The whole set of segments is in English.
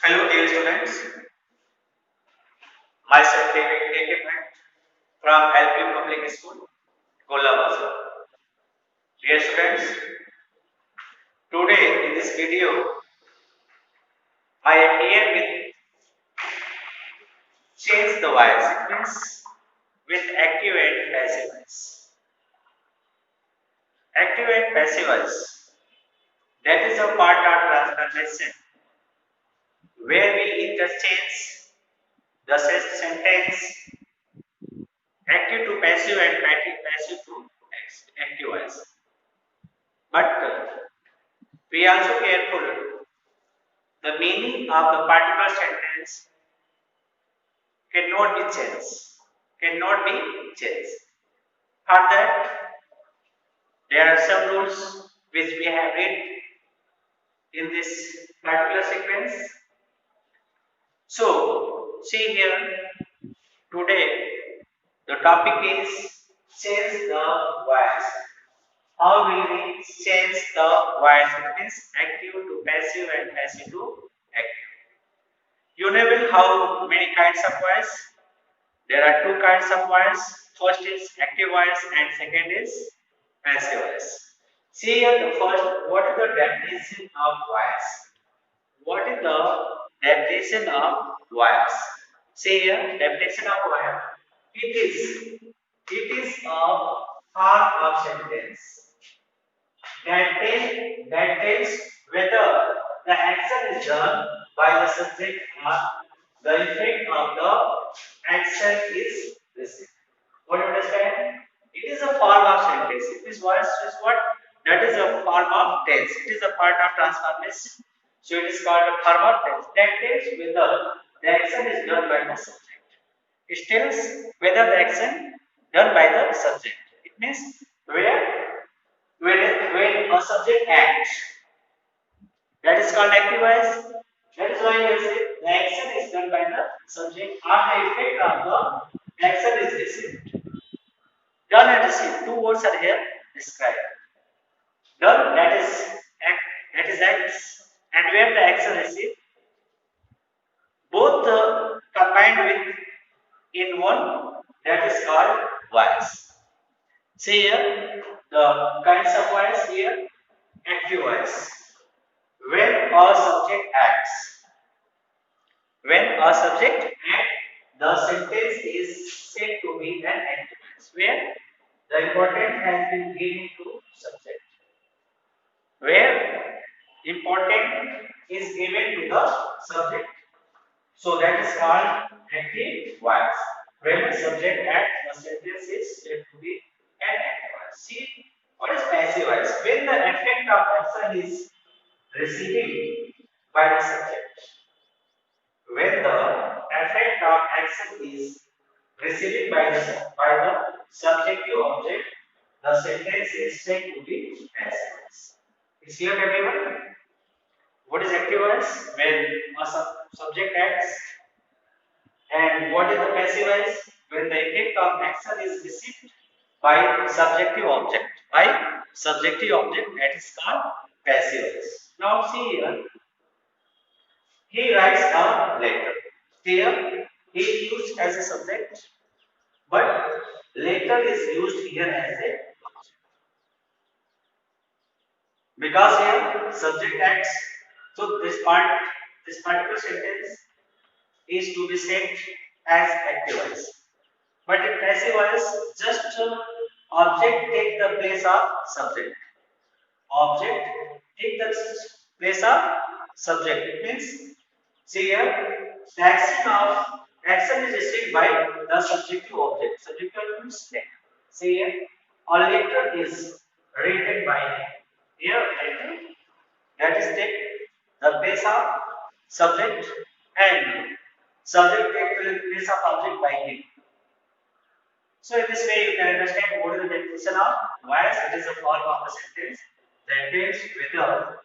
Hello, dear students. Myself, David Ekipment from LP Public School, Kolabasa. Dear students, today in this video, I am here with change the wire sequence with active and passive voice. Active and passive voice. That is a part of transformation where we interchange the sentence active to passive and passive to active voice. But we also careful the meaning of the particular sentence cannot be changed. Cannot be changed. For that, there are some rules which we have read in this particular sequence. So, see here, today the topic is change the voice. How will we change the voice? It means active to passive and passive to active. You know how many kinds of voice? There are two kinds of voice. First is active voice and second is passive voice. See here the first, what is the definition of voice? What is the definition of voice? See here, definition of voice. It is a part of sentence that tells whether the action is done by the subject or the effect of the action is received. What you understand? It is a form of sentence. It is what? That is a form of tense. It is a part of transformation. So it is called a form of tense. That tells whether the action is done by the subject. It tells whether the action done by the subject. It means where when a subject acts, that is called active voice. That is why you say the action is done by the subject or the effect of the action is received. Done and received. Two words are here described. Done, that is acts, and where the action received, both combined with in one, that is called voice. See here the kinds of voice here. Active voice. When a subject acts, when a subject acts, the sentence is said to be an active voice. Where the important has been given to subject. Where important is given to the subject. So that is called active voice. When the subject acts, the sentence is said to be an active voice. See, what is passive voice? When the effect of action is received by the subject. When the effect of action is received by the subjective object, the sentence is said to be passive voice. Is clear everyone? What is active voice? When a subject acts. And what is the passive voice? When the effect of action is received by subjective object. By subjective object, that is called passive voice. Now see here, he writes a letter. Here, he is used as a subject, but letter is used here as a object. Because here subject acts, so this particular sentence is to be said as active voice. But in passive voice, just object take the place of subject. Object take the place of subject. It means, see here, the action is received by the subjective object. Subjective means letter. See here, a letter is written by him. Here, letter that is take the place of subject and subject take the place of object by him. So in this way, you can understand what is the definition of voice. It is a form of a sentence that tells whether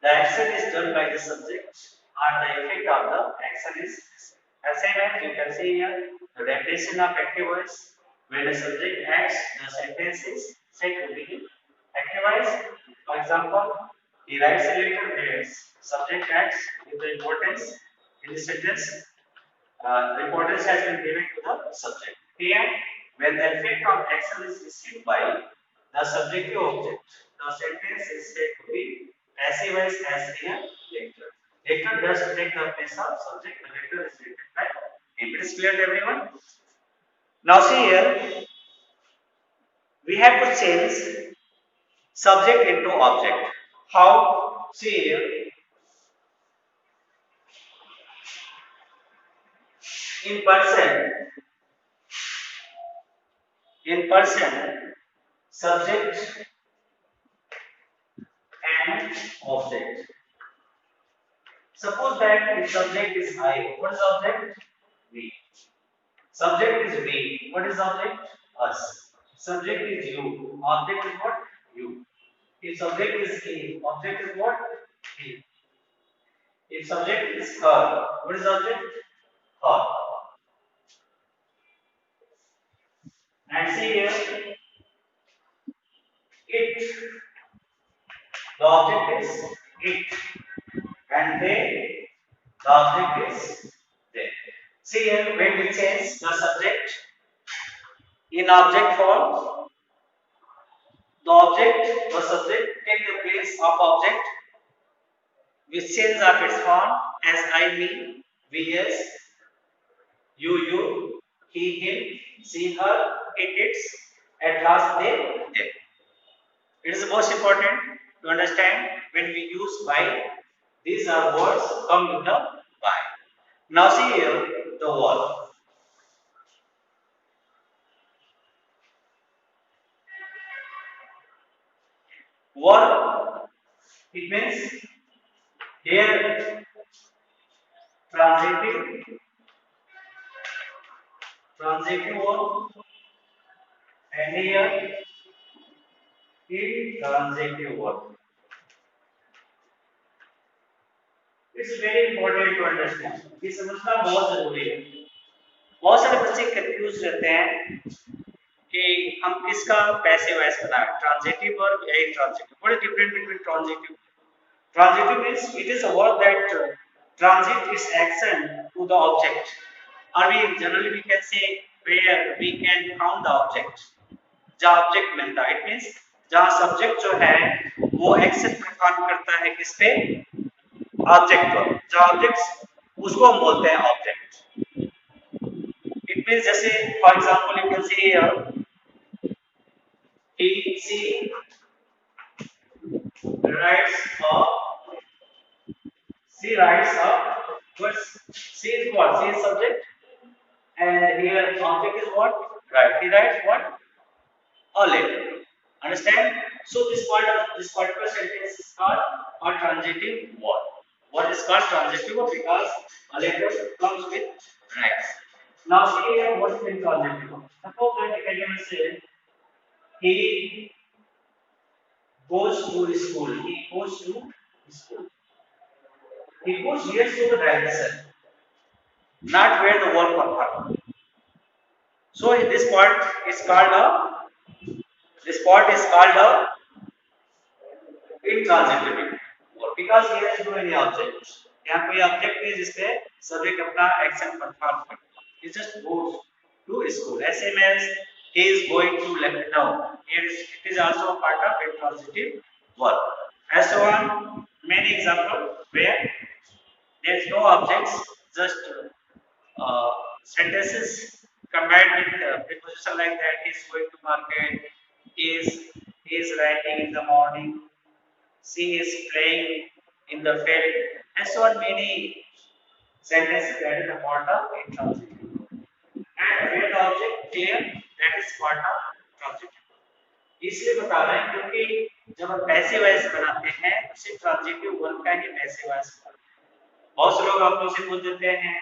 the action is done by the subject or the effect of the action is received. As same as you can see here, the definition of active voice. When the subject acts, the sentence is said to be active voice. For example, he writes a letter there. Subject acts with the importance in the sentence. The importance has been given to the subject. Here, when the effect of action is received by the subjective object, the sentence is said to be passive voice as in a lecture. Lecture does take the place of subject. The lecture is written by him. It is clear to everyone? Now see here, we have to change subject into object. How? See here, in person, subject and object. Suppose that if subject is I, what is object? We. Subject is we. What is object? Us. Subject is you. Object is what? You. If subject is he, object is what? He. If subject is her, what is object? Her. And see here, it. The object is it. And they, the object is they. See here, when we change the subject in object form, the object, the subject take the place of object which change of its form as I, me, we, us, you, he, him, she, her, it, its, at last they, them. It is most important to understand when we use by, these are words come with the by. Now see here the word. Word, it means here transitive, transitive word, and here intransitive word. It's very important to understand. ये समझना बहुत जरूरी है. बहुत सारे बच्चे confuse रहते हैं कि हम किसका पैसिव वॉइस बनाएं, ट्रांजिटिव वर्ब या intransitive. What is different between transitive? Transitive means it is a word that transit its action to the object, or we generally we can say where we can count the object. जहाँ object मिलता है, it means जहाँ subject जो है वो action perform करता है किस पे? ऑब्जेक्ट पर. जहाँ ऑब्जेक्ट उसको हम बोलते हैं ऑब्जेक्ट. इट मींस जैसे for example you can see here he she writes a she writes a what? She is what? She is subject, and here object is what? Right. He writes what? A letter. Understand? So this particular sentence is called a transitive word. What is called transitive word? Because a letter comes with rights. Now see here what is intransitive word. Suppose that I can say he goes to school. He goes to school. He goes here to the direction, not where the word performed. So this part is called a intransitive word because here is no any object. यहाँ कोई object नहीं जिसपे subject अपना action perform करता. He just goes to school. SMS he is going to Lucknow. It is also a part of intransitive word. As so on many examples where there is no objects, just sentences combined with preposition like that. He is going to market. He is writing in the morning. She is playing in the field, and so on many sentences that is a part of intransitive. And where the object clear, that is part of transitive. इसलिए बता रहे हैं क्योंकि जब हम passive voice बनाते हैं तो सिर्फ ट्रांजिटिव वर्ब का ही पैसिव वॉइस बनाते हैं. बहुत से लोग आपको से पूछ देते हैं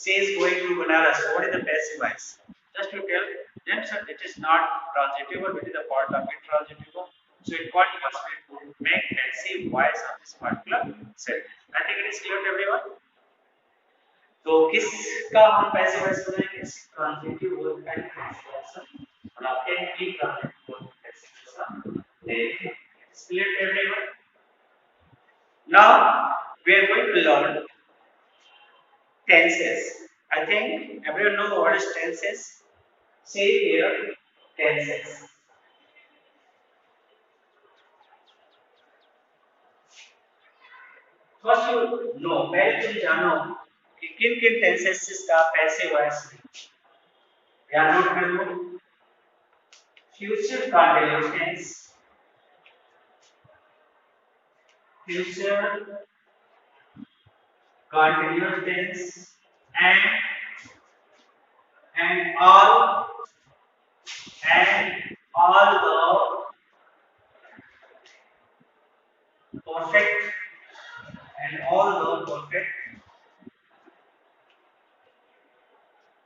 she is going to Banaras, what is the passive voice? Just to tell them sir, it is not transitive verb, it is a part of intransitive verb. So it what must be to make passive voice of this particular sentence. I think it is clear to everyone. तो किसका हम passive voice बनाएंगे? Transitive verb का ही passive voice बनाते हैं कि transitive verb का passive voice. It's clear to everyone. Now we are going to learn tenses. I think everyone knows what is tenses. See here, tenses. First you know पहले तुम जानो कि किन किन टेंसेस का पैसिव वॉइस या note कर लो future continuous tense future continuous tense and and all the perfect and all the perfect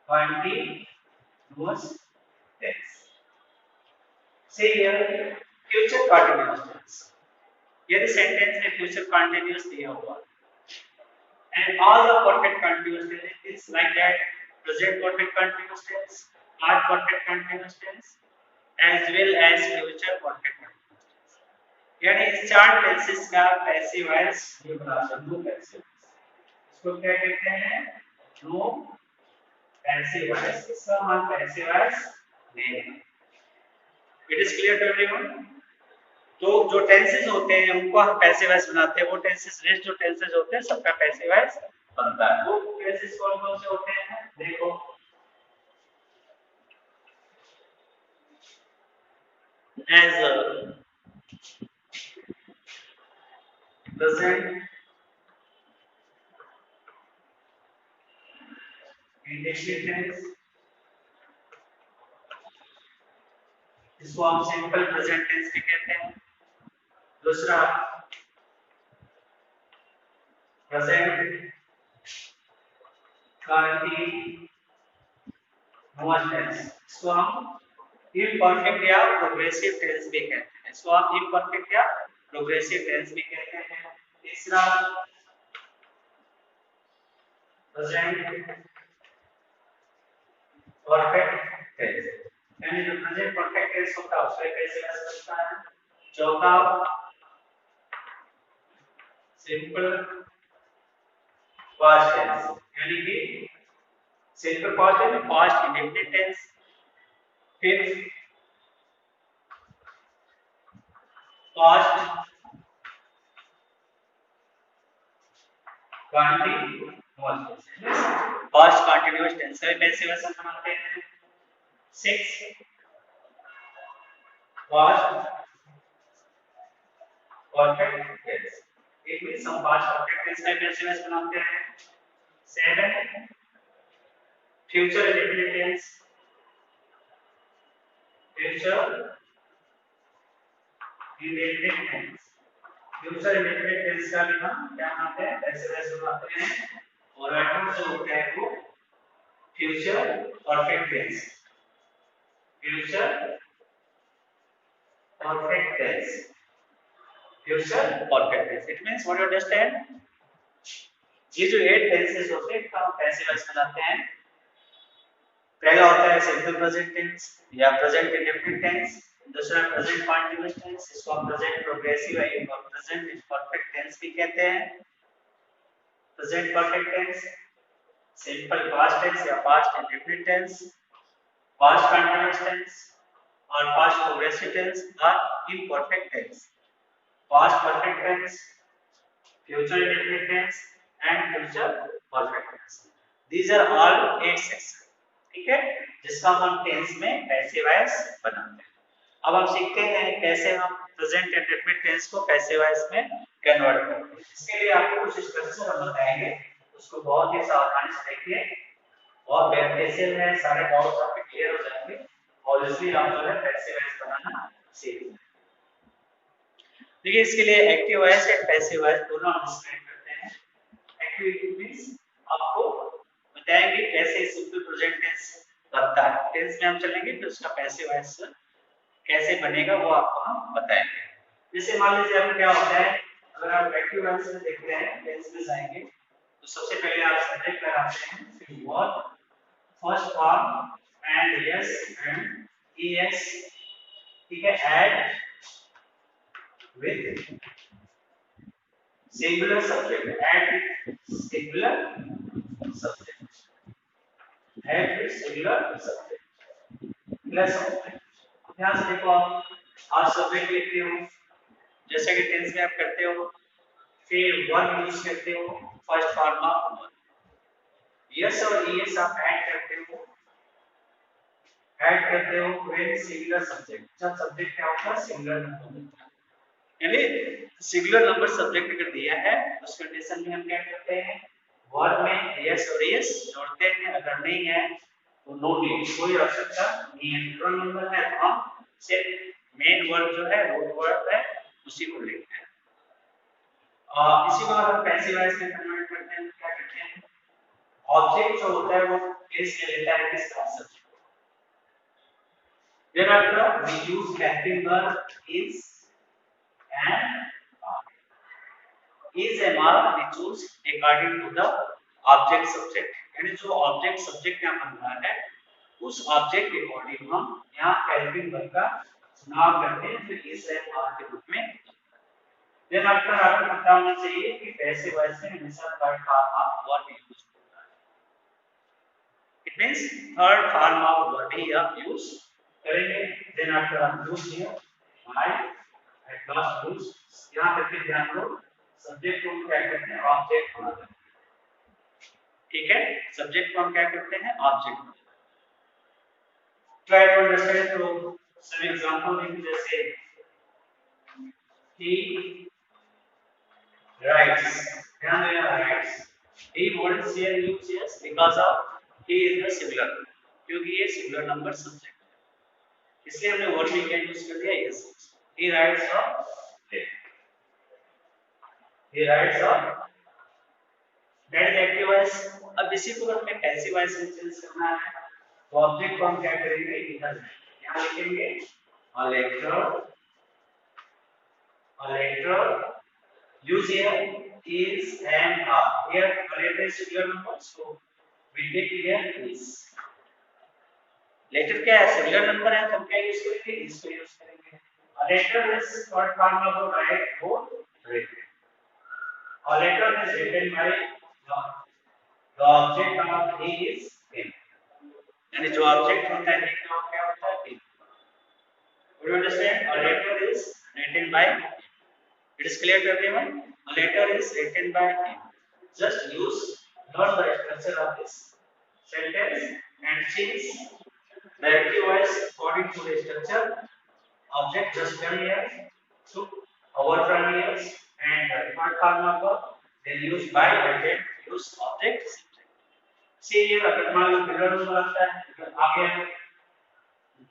continuous tense. See here, future continuous tense. ये सेंटेंस में फ्यूचर कंटीन्यूअस दिया हुआ and all the perfect continuous tense is like that present perfect continuous tense past perfect continuous tense as well as future perfect continuous tense यानी इस चार tenses का passive voice ये बना सकते पैसिव इसको क्या कहते हैं नो पैसिव वॉइस इसका हम पैसिव वॉइस नहीं it is clear to everyone तो जो टेंसेस होते हैं उनको हम पैसिव वॉइस बनाते हैं वो टेंसेस रेस्ट जो टेंसेस होते हैं सबका पैसिव वॉइस बनता है वो टेंसेस कौन कौन से होते हैं देखो as present indefinite tense इसको हम सिंपल प्रेजेंट टेंस भी कहते हैं दूसरा प्रेजेंट कंटीन्यूअस टेंस इसको हम इम्परफेक्ट या प्रोग्रेसिव टेंस भी कहते हैं इसको हम इम्परफेक्ट या प्रोग्रेसिव टेंस भी कहते हैं तीसरा प्रेजेंट परफेक्ट टेंस यानी जो प्रेजेंट परफेक्ट टेंस होता है उसका कैसे बनता है चौथा सिंपल पास्ट टेंस यानी कि simple past tense past indefinite tense fifth past continuous past continuous tense का कैसे वैसे बनाते हैं six past perfect tense it means हम पास्ट परफेक्ट टेंस का कैसे वैसे बनाते हैं seven future indefinite tense future indefinite tense future indefinite tense का भी हम क्या बनाते हैं ऐसे वैसे बनाते हैं और आठवां जो होता है वो future perfect tense future perfect tense future perfect tense it means what you understand ये जो एट टेंसेस होते हैं इनका हम कैसे वैसे बनाते हैं पहला होता है सिंपल प्रेजेंट टेंस या प्रेजेंट इंडेफिनिट टेंस दूसरा प्रेजेंट कंटीन्यूअस टेंस इसको हम प्रेजेंट प्रोग्रेसिव या प्रेजेंट परफेक्ट टेंस भी कहते हैं present perfect tense simple past tense या past indefinite tense past continuous tense और पास्ट प्रोग्रेसिव टेंस और imperfect tense past perfect tense future indefinite tense and future perfect tense these are all eight sections ठीक है जिसका हम tense में passive voice बनाते हैं अब हम सीखते हैं कैसे हम प्रेजेंट इंडेफिनिट टेंस को पैसिव वॉइस में कन्वर्ट करते हैं इसके लिए आपको कुछ स्ट्रक्चर हम बताएंगे उसको बहुत ही सावधानी से देखिए और बेनिफिशियल है सारे डाउट्स आपके क्लियर हो जाएंगे और इसलिए आप जो है पैसिव वॉइस बनाना सीख लें देखिए इसके लिए एक्टिव वॉइस और पैसिव वॉइस दोनों हम डिस्क्राइब करते हैं एक्टिव मींस आपको बताएंगे कैसे सिंपल प्रेजेंट टेंस बनता है टेंस में हम चलेंगे फिर उसका पैसिव वॉइस कैसे बनेगा वो आपको हम बताएंगे जैसे मान लीजिए अब क्या होता है अगर आप एक्टिव वॉइस में देखते हैं टेंस में जाएंगे तो सबसे पहले आप सब्जेक्ट लगाते हैं फिर verb first form and s and es ठीक है add with singular subject at singular subject at singular subject plus object. ध्यान से देखो, आप सब्जेक्ट लिखते हो जैसे कि टेंस में आप करते हो, फिर वर्ब यूज करते हो फर्स्ट फॉर्म ऑफ यस और ईएस आप ऐड करते हो व्हेन सिंगुलर सब्जेक्ट, जब सब्जेक्ट क्या होता है सिंगुलर नंबर, यानी सिंगुलर नंबर सब्जेक्ट अगर दिया है उस कंडीशन में हम क्या करते हैं वर्ब में यस और यस जोड़ते हैं, अगर नहीं है तो नो नीड, कोई आवश्यकता नहीं है। प्लूरल नंबर है तो हम सिर्फ मेन वर्ब जो है रूट वर्ब है उसी को लिखते हैं। इसी को हम पैसिव वॉइस में कन्वर्ट करते हैं, क्या करते हैं ऑब्जेक्ट जो होता है वो प्लेस ले लेता है किसका subject. Thereafter, we use helping verb is and are. Is and are we choose according to the object subject, यानी जो ऑब्जेक्ट सब्जेक्ट यहाँ बन रहा है उस ऑब्जेक्ट के अकॉर्डिंग हम यहाँ हेल्पिंग वर्ब का चुनाव करते हैं जो is and are के रूप में। देन आफ्टर आपको पता होना चाहिए कि पैसिव वॉइस में हमेशा third form of verb use होता है, it means third form of verb ही आप यूज करेंगे। देन आफ्टर आप use here I at last use, यहां तक के ध्यान दो सब्जेक्ट को हम क्या करते हैं ऑब्जेक्ट बनाते हैं, ठीक है सब्जेक्ट को हम क्या करते हैं ऑब्जेक्ट बनाते हैं। Try to understand through some example देखिए, जैसे ही writes, ध्यान देना writes, he wants here use yes because of he is the singular, क्योंकि ये सिंगुलर नंबर सब्जेक्ट है इसलिए हमने वर्ब में क्या यूज कर दिया yes. he writes a play, he writes a, that is active voice। अब इसी को हमें पैसिव वॉइस में चेंज करना है तो ऑब्जेक्ट को हम क्या करेंगे इधर यहां लिखेंगे a letter use here is and are, here a letter is singular number so we take here is, letter क्या है सिंगुलर नंबर है तो हम क्या यूज करेंगे इसको यूज करेंगे। a letter is short form of write or read, a letter is written by the object of he is pen, यानी जो ऑब्जेक्ट होता है he का क्या होता है pen। do you understand, a letter is written by, it is clear to everyone, a letter is written by him, just use learn the structure of this sentence and change the active voice according to the structure, object just come here to our from here and third form of verb then use by agent use object subject। see here अगर मान लो बिलर में आता है अगर आगे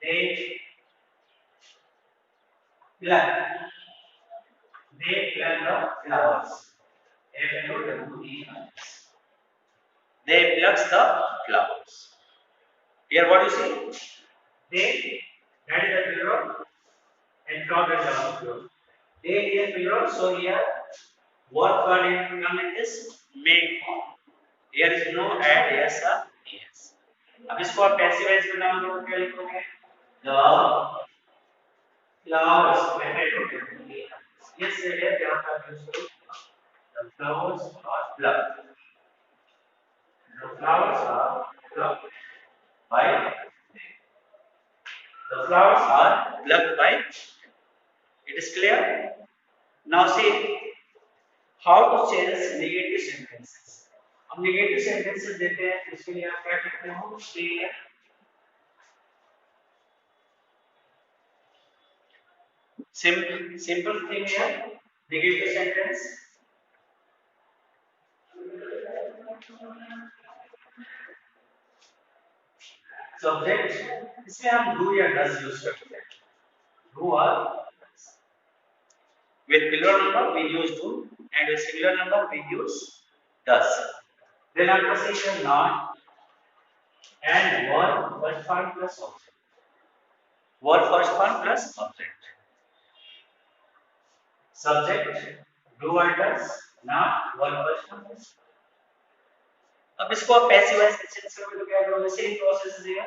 they plant the flowers, F-L-O-W-E-R-S, they pluck the flowers। here what you see they, that is the plural and flower is the plural, they here plural so here what word is come in this main form, here is no add yes or yes। अब इसको आप passive voice में बनाओगे तो क्या लिखोगे the flowers, yes here ध्यान रखना the flowers are plucked, the flowers are plucked by, the flowers are plucked by, it is clear। now see how to change negative sentences। हम नेगेटिव सेंटेंसेस देते हैं इसके लिए आप क्या करते हो clear simple thing here negative sentence subject इसमें हम do या does यूज करते हैं, do or with plural number we use do and with singular number we use does। then after saying not and verb first form plus object, verb first form plus object, subject do or does not verb first form plus। अब इसको आप passive voice में change करोगे तो क्या करोगे same process है,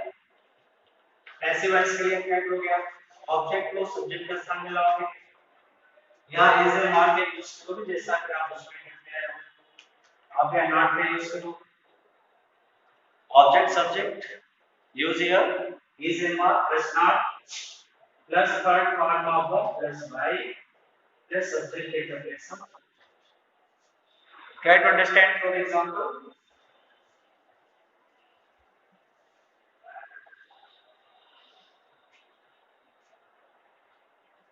passive voice के लिए क्या करोगे आप ऑब्जेक्ट को सब्जेक्ट के सामने लाओगे या इज ए नॉट के यूज करो जैसा कि आप उसमें करते हैं आप या नॉट का यूज करो object subject use here is a mark plus not plus third form of verb plus by plus subject take the place of. Try to understand for example.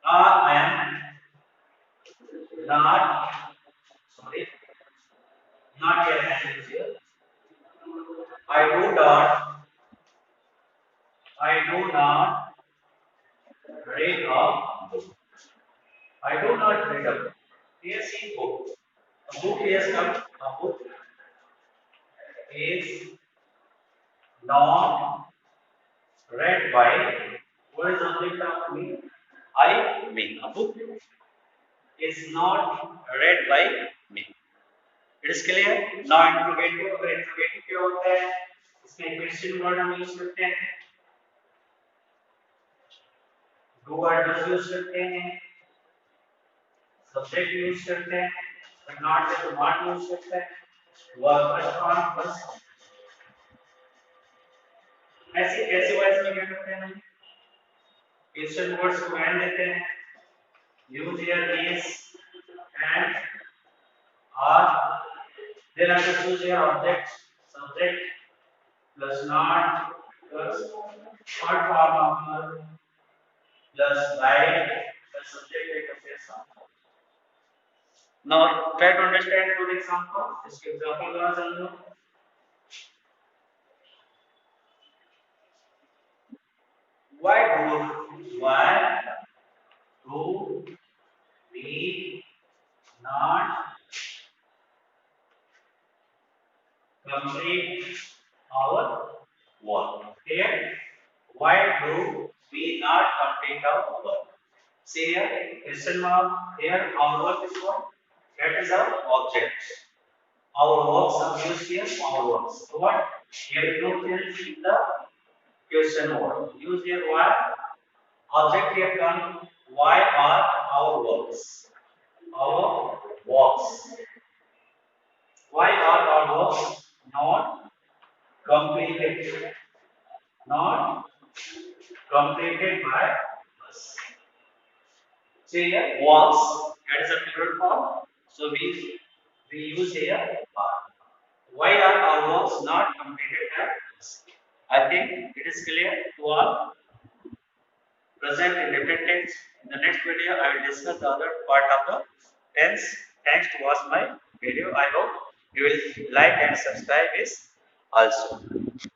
I am not sorry not here and use here. I do not I do not read a book. I do not read a book. Here see book. A book is come. A book is not read by what is the object of me? I me. A book is not read by me. It is clear? Now interrogative अगर interrogative क्या होता है? इसमें question word हम use करते हैं, do or does use करते हैं, subject use करते हैं, but not है तो not use करते हैं, verb first form first. ऐसे ऐसे वाइज में क्या करते हैं हम? Question words को and देते हैं, use here is and are. Then I have to choose here object, subject plus not plus third form of verb plus by plus subject एक expression. Now try to understand good example. इसके example का समझो. Why do we not complete our work? Here, why do we not complete our work? See here, question mark. Here, our work is what? That is our object. Our works are used here. Our works. So what? Here no fields in the question word. Use here why. Object here come. Why are our works? Our works. Why are our works not completed? Not completed by us. See here, works. That is a plural form. So we use here are. Why are our works not completed by us? I think it is clear to all present in different tense. In the next video, I will discuss the other part of the tense. Thanks to watch my video. I hope you will like and subscribe this also.